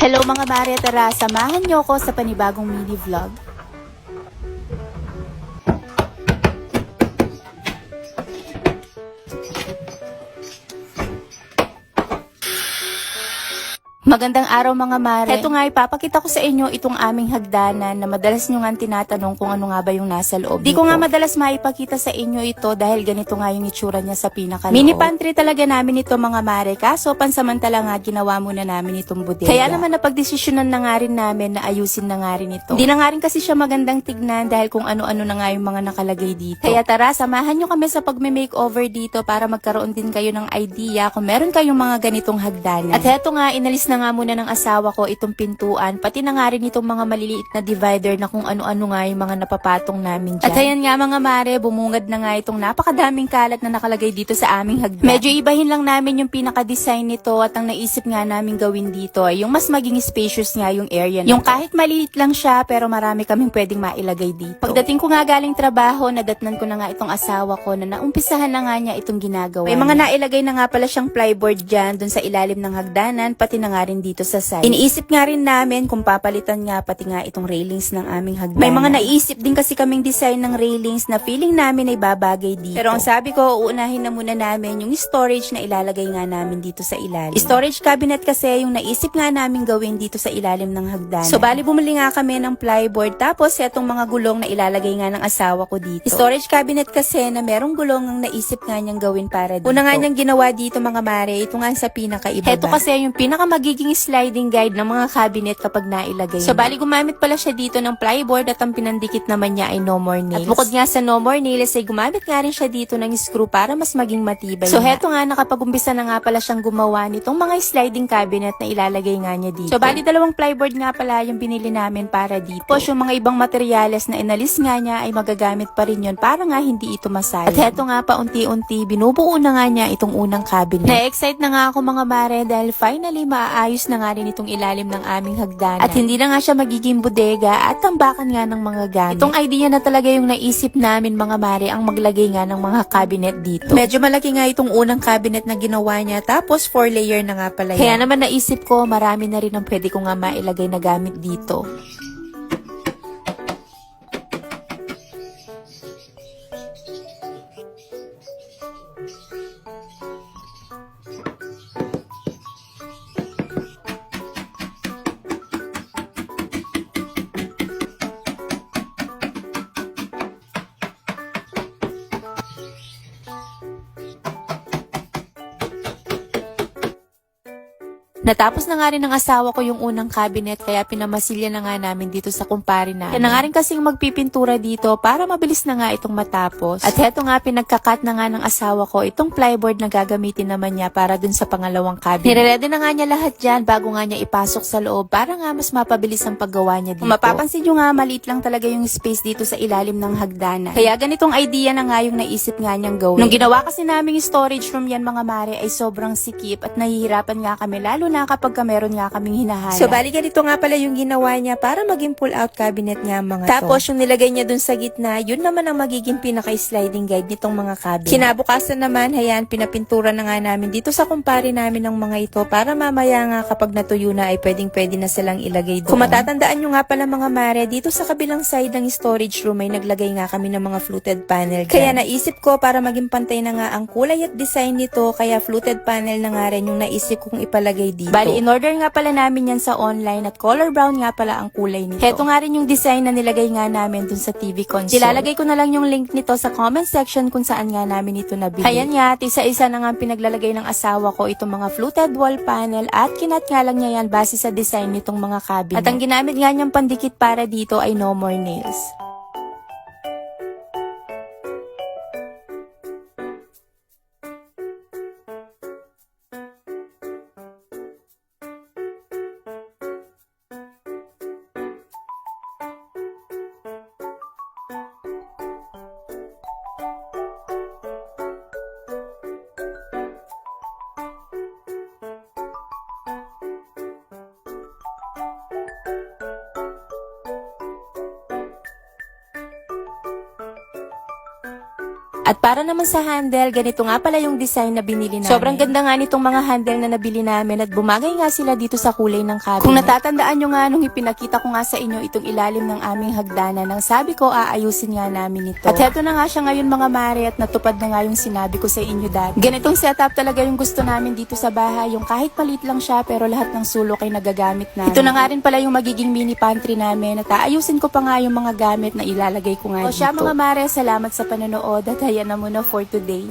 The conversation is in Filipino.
Hello mga mare, tara, samahan niyo ako sa panibagong mini vlog. Magandang araw mga mare. Heto nga, ipapakita ko sa inyo itong aming hagdanan na madalas nyo nga tinatanong kung ano nga ba yung nasa loob. Di ko nga madalas maipakita sa inyo ito dahil ganito nga yung itsura niya sa pinakaloob. Mini pantry talaga namin ito mga mare, kaso pansamantala nga ginawa muna namin itong bodega. Kaya naman napagdesisyonan na nga rin namin na ayusin na nga rin ito. Hindi na nga rin kasi siya magandang tignan dahil kung ano-ano na nga yung mga nakalagay dito. Kaya tara, samahan nyo kami sa pagme-makeover dito para magkaroon din kayo ng idea kung meron kayong mga ganitong hagdanan. At heto nga, inalis na nga muna ng asawa ko itong pintuan, pati na nga rin itong mga maliliit na divider na kung ano-ano nga yung mga napapatong namin dyan. At ayan nga mga mare, bumungad na nga itong napakadaming kalat na nakalagay dito sa aming hagdan. Medyo ibahin lang namin yung pinaka-design nito at ang naisip nga namin gawin dito ay yung mas maging spacious nga yung area na yung kahit maliit lang siya pero marami kaming pwedeng mailagay dito. Pagdating ko nga galing trabaho, nadatnan ko na nga itong asawa ko na naumpisahan na nga niya itong ginagawa. May mga nailagay na nga pala siyang plyboard dyan dun sa ilalim ng hagdanan, pati na nga rin dito sa side. Iniisip nga rin namin kung papalitan nga pati nga itong railings ng aming hagdanan. May mga naisip din kasi kaming design ng railings na feeling namin ay babagay dito. Pero ang sabi ko, uunahin na muna namin yung storage na ilalagay nga namin dito sa ilalim. Storage cabinet kasi yung naisip nga namin gawin dito sa ilalim ng hagdanan. So bali bumili nga kami ng plyboard tapos etong mga gulong na ilalagay nga ng asawa ko dito. Storage cabinet kasi na merong gulong ang naisip nga niyang gawin para dito. Una nga niyang ginawa dito mga mare, ito nga sa pinakaibaba. Ito kasi yung pinaka magiging sliding guide ng mga cabinet kapag nailagay. So bali gumamit pala siya dito ng plyboard at ang pinandikit naman niya ay no more nails. At bukod nga sa no more nails ay gumamit nga rin siya dito ng screw para mas maging matibay. So heto nga nakapag-umpisa na nga pala siyang gumawa nitong mga sliding cabinet na ilalagay nga niya dito. So bali dalawang plyboard nga pala yung binili namin para dito. Tapos yung mga ibang materyales na inalis nga niya ay magagamit pa rin yun para nga hindi ito masayang. At heto nga paunti-unti binubuo na nga niya itong unang cabinet. Na-excite na nga ako mga mare dahil finally maaayos na nga rin itong ilalim ng aming hagdanan. At hindi na nga siya magiging bodega at tambakan nga ng mga gamit. Itong idea na talaga yung naisip namin mga mare ang maglagay nga ng mga cabinet dito. Medyo malaki nga itong unang cabinet na ginawa niya tapos 4 layer na nga pala yan. Kaya naman naisip ko marami na rin ang pwede ko nga mailagay na gamit dito. Natapos na nga rin ng asawa ko yung unang cabinet kaya pinamasilya na nga namin dito sa kumpare namin. Kaya na nga rin kasing magpipintura dito para mabilis na nga itong matapos. At heto nga pinagkakat na nga ng asawa ko itong plyboard na gagamitin naman niya para dun sa pangalawang cabinet. Nireredy na nga niya lahat dyan bago nga niya ipasok sa loob para nga mas mapabilis ang paggawa niya dito. Kung mapapansin nyo nga maliit lang talaga yung space dito sa ilalim ng hagdanan. Kaya ganitong idea na nga yung naisip nga niyang gawin. Nung ginawa kasi naming storage room yan mga mare ay sobrang sikip at nahihirapan nga kami lalo na kapag meron nga kaming hinahanap. So bali ganito nga pala yung ginawa niya para maging pull-out cabinet nga mga to. Tapos yung nilagay niya dun sa gitna, yun naman ang magiging pinaka-sliding guide nitong mga cabinet. Kinabukasan naman, hayan, pinapintura na nga namin dito sa kumpare namin ng mga ito para mamaya nga kapag natuyo na ay pwedeng-pwede na silang ilagay doon. Kung matatandaan nyo nga pala mga mare, dito sa kabilang side ng storage room ay naglagay nga kami ng mga fluted panel dyan. Kaya naisip ko para maging pantay na nga ang kulay at design nito, kaya fluted panel na nga rin yung naisip kong ipalagay dito. Bali, in-order nga pala namin yan sa online at color brown nga pala ang kulay nito. Heto nga rin yung design na nilagay nga namin dun sa TV console. Ilalagay ko na lang yung link nito sa comment section kung saan nga namin ito nabili. Ayan nga, at isa-isa na nga pinaglalagay ng asawa ko itong mga fluted wall panel at kinat nga lang niya yan base sa design nitong mga cabinet. At ang ginamit nga niyang pandikit para dito ay no more nails. At para naman sa handle, ganito nga pala yung design na binili namin. Sobrang ganda nga nitong mga handle na nabili namin at bumagay nga sila dito sa kulay ng cabinet. Kung natatandaan nyo nga nung ipinakita ko nga sa inyo itong ilalim ng aming hagdanan, nang sabi ko aayusin nga namin ito. At heto na nga siya ngayon mga mare, at natupad na nga yung sinabi ko sa inyo dati. Ganitong setup talaga yung gusto namin dito sa bahay, yung kahit palit lang siya pero lahat ng sulok ay nagagamit namin. Ito na nga rin pala yung magiging mini pantry namin at aayusin ko pa nga yung mga gamit na ilalagay ko nga dito. O siya mga mare, salamat sa panonood at ayan na muna for today.